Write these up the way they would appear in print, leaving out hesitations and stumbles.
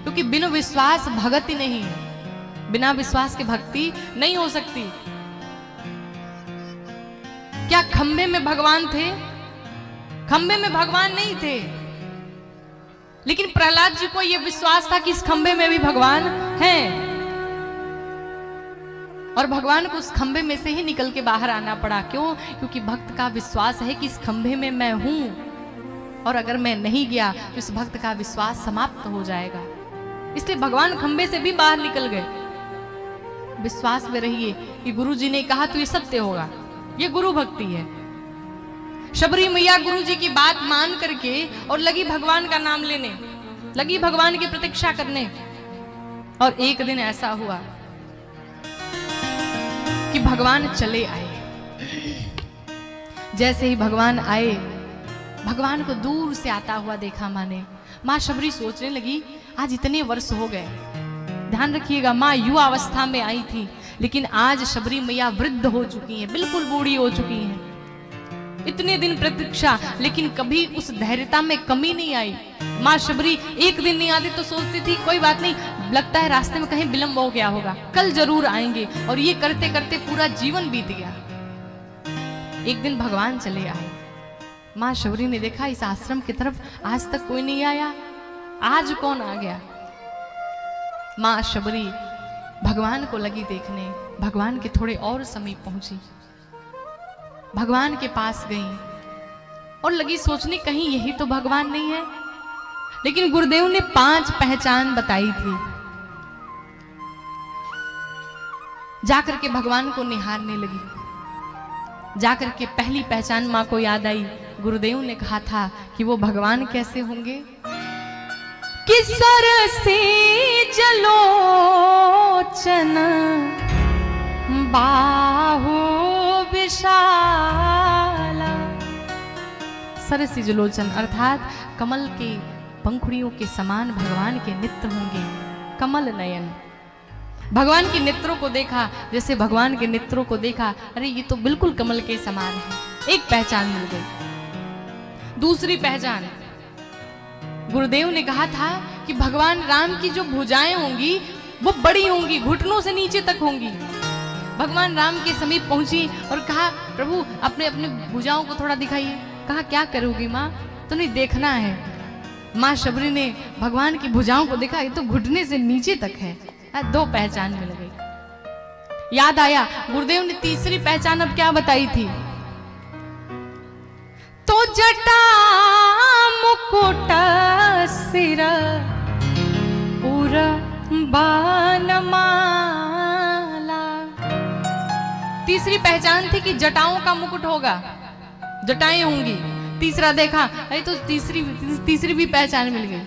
क्योंकि बिना विश्वास भगति नहीं है, बिना विश्वास के भक्ति नहीं हो सकती। क्या खंबे में भगवान थे? खंबे में भगवान नहीं थे, लेकिन प्रहलाद जी को यह विश्वास था कि इस खंबे में भी भगवान है, और भगवान को उस खंबे में से ही निकल के बाहर आना पड़ा। क्यों? क्योंकि भक्त का विश्वास है कि इस खंबे में मैं हूं, और अगर मैं नहीं गया तो इस भक्त का विश्वास समाप्त हो जाएगा। इसलिए भगवान खंबे से भी बाहर निकल गए। विश्वास में रहिए कि गुरु जी ने कहा तो ये सत्य होगा, ये गुरु भक्ति है। शबरी मैया गुरु जी की बात मान करके और लगी भगवान का नाम लेने, लगी भगवान की प्रतीक्षा करने। और एक दिन ऐसा हुआ कि भगवान चले आए। जैसे ही भगवान आए, भगवान को दूर से आता हुआ देखा माँ ने। माँ शबरी सोचने लगी आज इतने वर्ष हो गए, ध्यान रखिएगा माँ युवा अवस्था में आई थी, लेकिन आज शबरी मैया वृद्ध हो चुकी हैं, बिल्कुल बूढ़ी हो चुकी हैं। इतने दिन प्रतीक्षा, लेकिन कभी उस धैर्यता में कमी नहीं आई। माँ शबरी एक दिन नहीं आती तो सोचती थी कोई बात नहीं, लगता है रास्ते में कहीं विलंब हो गया होगा, कल जरूर आएंगे। और ये करते करते पूरा जीवन बीत गया। एक दिन भगवान चले आए। माँ शबरी ने देखा इस आश्रम की तरफ आज तक कोई नहीं आया, आज कौन आ गया। माँ शबरी भगवान को लगी देखने, भगवान के थोड़े और समीप पहुंची, भगवान के पास गई और लगी सोचने कहीं यही तो भगवान नहीं है। लेकिन गुरुदेव ने 5 पहचान बताई थी। जाकर के भगवान को निहारने लगी। जाकर के पहली पहचान मां को याद आई। गुरुदेव ने कहा था कि वो भगवान कैसे होंगे कि सर से जलोचन बाहु विशाला। सरसी जलोचन अर्थात कमल के पंखुड़ियों के समान भगवान के नेत्र होंगे। कमल नयन, भगवान के नेत्रों को देखा, जैसे भगवान के नेत्रों को देखा, अरे ये तो बिल्कुल कमल के समान है। एक पहचान मिल गई। दूसरी पहचान, गुरुदेव ने कहा था कि भगवान राम की जो भुजाएं होंगी वो बड़ी होंगी, घुटनों से नीचे तक होंगी। भगवान राम के समीप पहुंची और कहा प्रभु अपने अपने भुजाओं को थोड़ा दिखाइए। कहा क्या करोगी माँ, तुम्हें देखना है। माँ शबरी ने भगवान की भुजाओं को देखा, ये तो घुटने से नीचे तक है। 2 पहचान मिल गई। याद आया गुरुदेव ने तीसरी पहचान अब क्या बताई थी, तो जटा मुकुट सिर उर बानमाला। तीसरी पहचान थी कि जटाओं का मुकुट होगा, जटाएं होंगी। तीसरा देखा, अरे तो तीसरी भी पहचान मिल गई।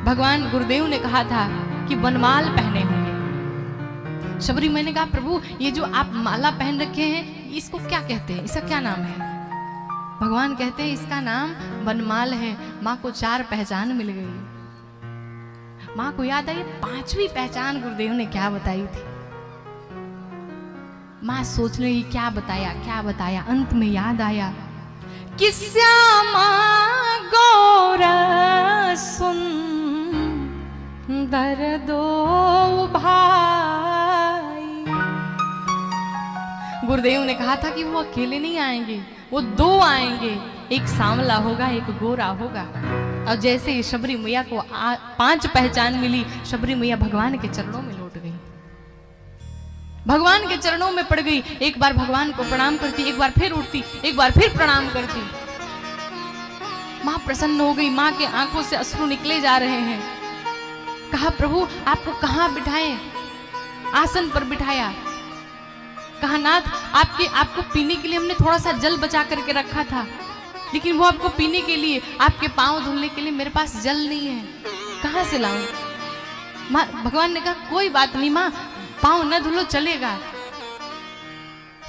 भगवान गुरुदेव ने कहा था कि वनमाल पहने होंगे। शबरी मैंने कहा प्रभु ये जो आप माला पहन रखे हैं इसको क्या कहते हैं, इसका क्या नाम है। भगवान कहते हैं इसका नाम वनमाल है। माँ को 4 पहचान मिल गई। माँ को याद आई 5वीं पहचान गुरुदेव ने क्या बताई थी। माँ सोच रही क्या बताया। अंत में याद आया कि श्यामा गौरा सुंदर 2 भाई। गुरुदेव ने कहा था कि वो अकेले नहीं आएंगे, वो 2 आएंगे, एक सांवला होगा एक गोरा होगा। और जैसे ही शबरी मैया को 5 पहचान मिली, शबरी मैया भगवान के चरणों में लौट गई, भगवान के चरणों में पड़ गई। एक बार भगवान को प्रणाम करती, एक बार फिर उठती, एक बार फिर प्रणाम करती। मां प्रसन्न हो गई, मां के आंखों से अश्रु निकले जा रहे हैं। कहा प्रभु आपको कहां बिठाएं, आसन पर बिठाया। कहा नाथ आपको पीने के लिए हमने थोड़ा सा जल बचा करके रखा था, लेकिन वो आपको पीने के लिए, आपके पांव धुलने के लिए मेरे पास जल नहीं है, कहां से लाऊं। मां भगवान ने कहा कोई बात नहीं मां, पांव न धुलो चलेगा।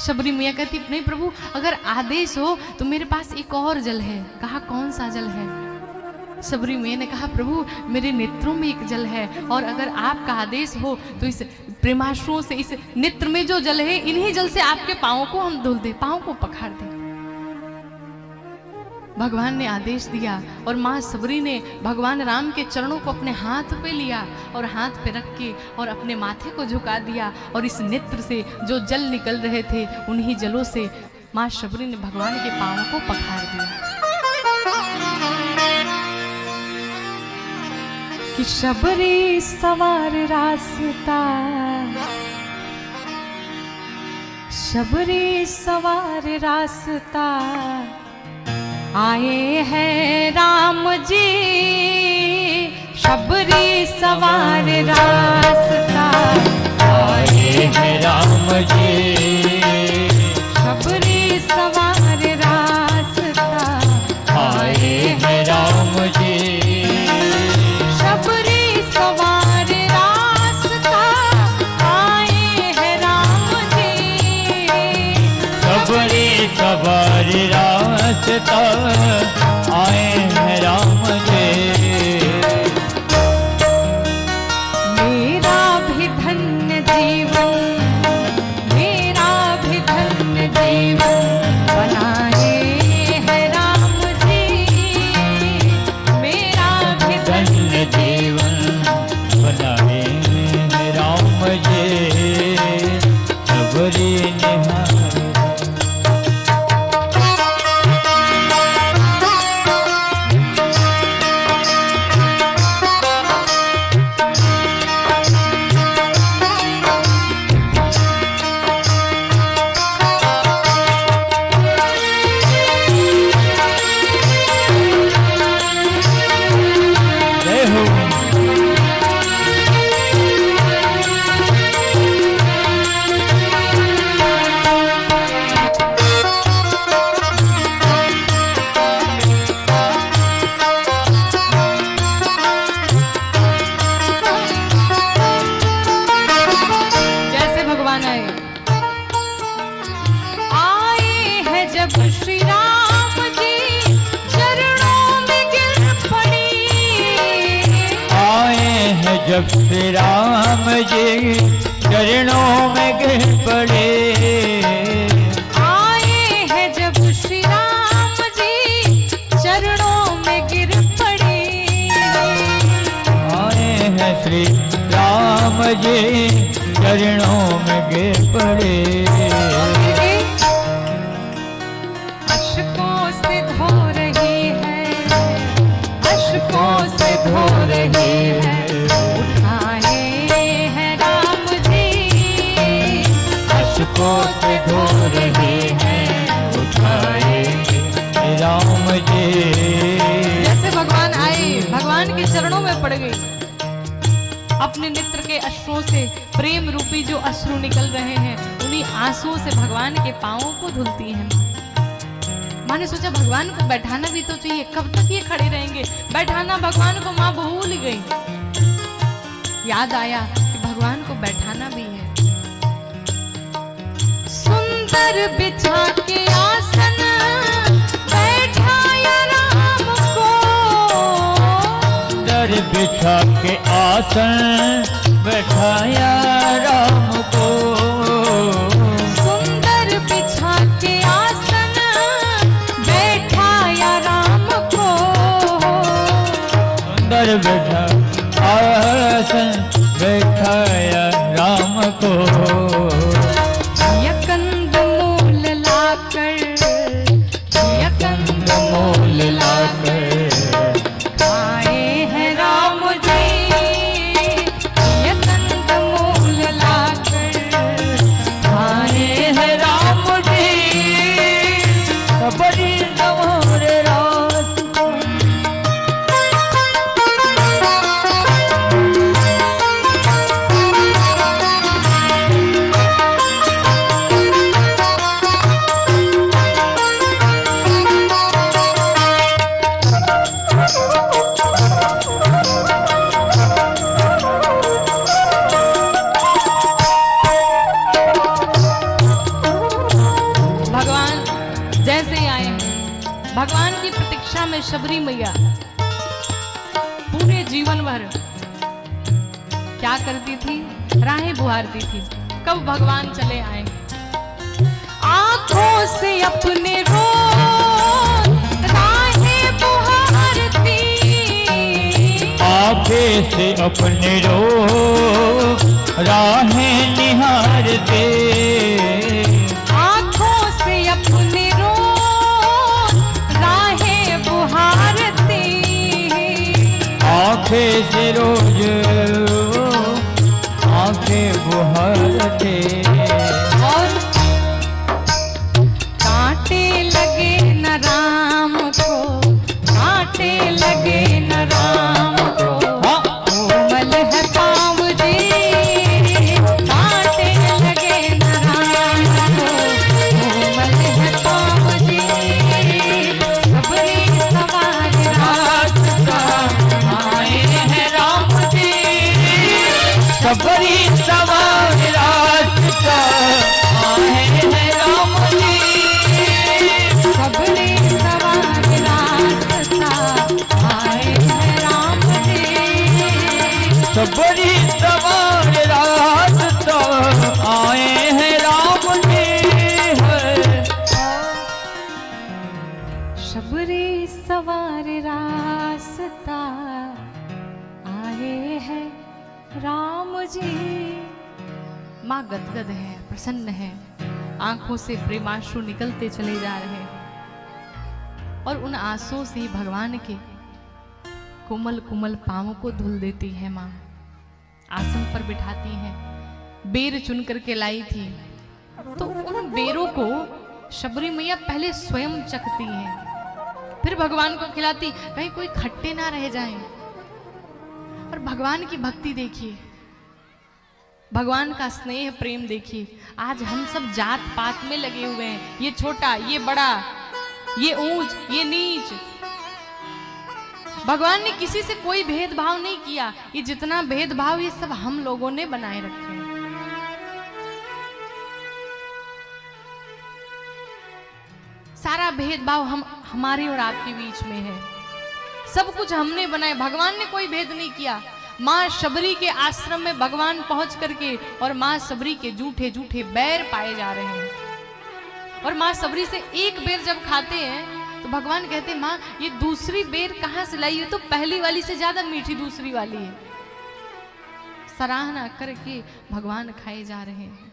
शबरी मैया कहती नहीं प्रभु अगर आदेश हो तो मेरे पास एक और जल है। कहा कौन सा जल है। शबरी मैया ने कहा प्रभु मेरे नेत्रों में एक जल है, और अगर आपका आदेश हो तो इस प्रेमाश्रुओं से, इस नेत्र में जो जल है, इन्हीं जल से आपके पांवों को हम धुल दे, पांव को पखार दे। भगवान ने आदेश दिया और माँ सबरी ने भगवान राम के चरणों को अपने हाथ पे लिया और हाथ पे रख के और अपने माथे को झुका दिया और इस नेत्र से जो जल निकल रहे थे उन्हीं जलों से माँ सबरी ने भगवान के पांवों को पखार दिया कि शबरी सवार रास्ता, शबरी सवार रास्ता, आए हैं राम जी, शबरी सवार रास्ता, आए हैं राम जी, शबरी सवार रास्ता, आए हैं राम जी, शबरी सवार रास्ता, आए हैं राम जी, शबरी सवार रास्ता, आए हैं राम जी। मेरा भी धन्य जीवन, मेरा भी धन्य जीवन, बनाए हैं राम जी, मेरा भी धन्य जीवन बनाए हैं राम जी, शबरी निहार। श्री राम जी चरणों में गिर पड़ी, आए हैं जब श्री राम जी चरणों में गिर पड़े, आए हैं जब श्री राम जी चरणों में गिर पड़े, आए हैं श्री राम जी चरणों में गिर पड़े, अश्कों से धो रही है, अश्कों से धो रही है, उठाए हैं राम जी, अश्कों से धो रही है, उठाए राम जी। जैसे भगवान आए भगवान के चरणों में पड़ गई, अपने नेत्र के अश्रुओं से प्रेम रूपी जो अश्रु निकल रहे हैं उन्हीं आंसुओं से भगवान के पांवों को धुलती है। माँ ने सोचा भगवान को बैठाना भी तो चाहिए, कब तक ये खड़े रहेंगे, बैठाना भगवान को माँ भूल गई। याद आया कि भगवान को बैठाना भी है। सुंदर बिछा के आसन बैठाया राम को, सुंदर बिछा के आसन बैठाया राम को, सुंदर बिछा के आसन बैठाया राम को, सुंदर बिछा आसन बैठाया राम को, यकंद मूल लाकर, यकंद मूल लाकर खाए हैं राम जी, यकंद मूल लाकर खाए हैं राम जी, सबरी नमोरे रात को। भगवान जैसे ही आए भगवान की प्रतीक्षा में शबरी मैया पूरे जीवन भर क्या करती थी, राहें बुहारती थी कब भगवान चले आएंगे। आंखों से अपने रोज राहें आंखें से अपने रो राहें निहारते, आंखों से अपने रो राहें बुहारते, आंखें से रोज आंखें बुहारते। और कांटे लगे न राम को, कांटे लगे न राम को, कोमल है पाँव जी, कांटे लगे न राम को, कोमल है पाँव जी, सबरी सवार रास्ता आए हैं राम जी, सबरी सवार रास्ता आए हैं राम जी, सबरी सवार रास्ता आए हैं राम जी, सबरी सवार रास्ता आए हैं राम जी है। शबरी सवार रास्ता आए हैं राम जी। माँ गदगद है, प्रसन्न है, आंखों से प्रेमाश्रु निकलते चले जा रहे हैं और उन आंसुओं से ही भगवान के कोमल कोमल पांवों को धुल देती है। माँ आसन पर बिठाती हैं, बेर चुन करके लाई थी, तो उन बेरों को शबरी मैया पहले स्वयं चखती हैं, फिर भगवान को खिलाती, कहीं कोई खट्टे ना रह जाएं। और भगवान की भक्ति देखिए, भगवान का स्नेह प्रेम देखिए। आज हम सब जात पात में लगे हुए हैं, ये छोटा, ये बड़ा, ये ऊंच, ये नीच। भगवान ने किसी से कोई भेदभाव नहीं किया। ये जितना भेदभाव ये सब हम लोगों ने बनाए रखे हैं। सारा भेदभाव हमारे और आपके बीच में है। सब कुछ हमने बनाया, भगवान ने कोई भेद नहीं किया। माँ शबरी के आश्रम में भगवान पहुंच करके और माँ शबरी के झूठे झूठे बैर पाए जा रहे हैं। और माँ शबरी से एक बेर जब खाते हैं तो भगवान कहते हैं, माँ ये दूसरी बेर कहाँ से लाई हो? तो पहली वाली से ज्यादा मीठी दूसरी वाली है। सराहना करके भगवान खाए जा रहे हैं।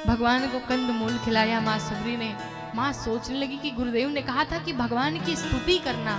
भगवान को कंदमूल खिलाया माँ शबरी ने। माँ सोचने लगी कि गुरुदेव ने कहा था कि भगवान की स्तुति करना,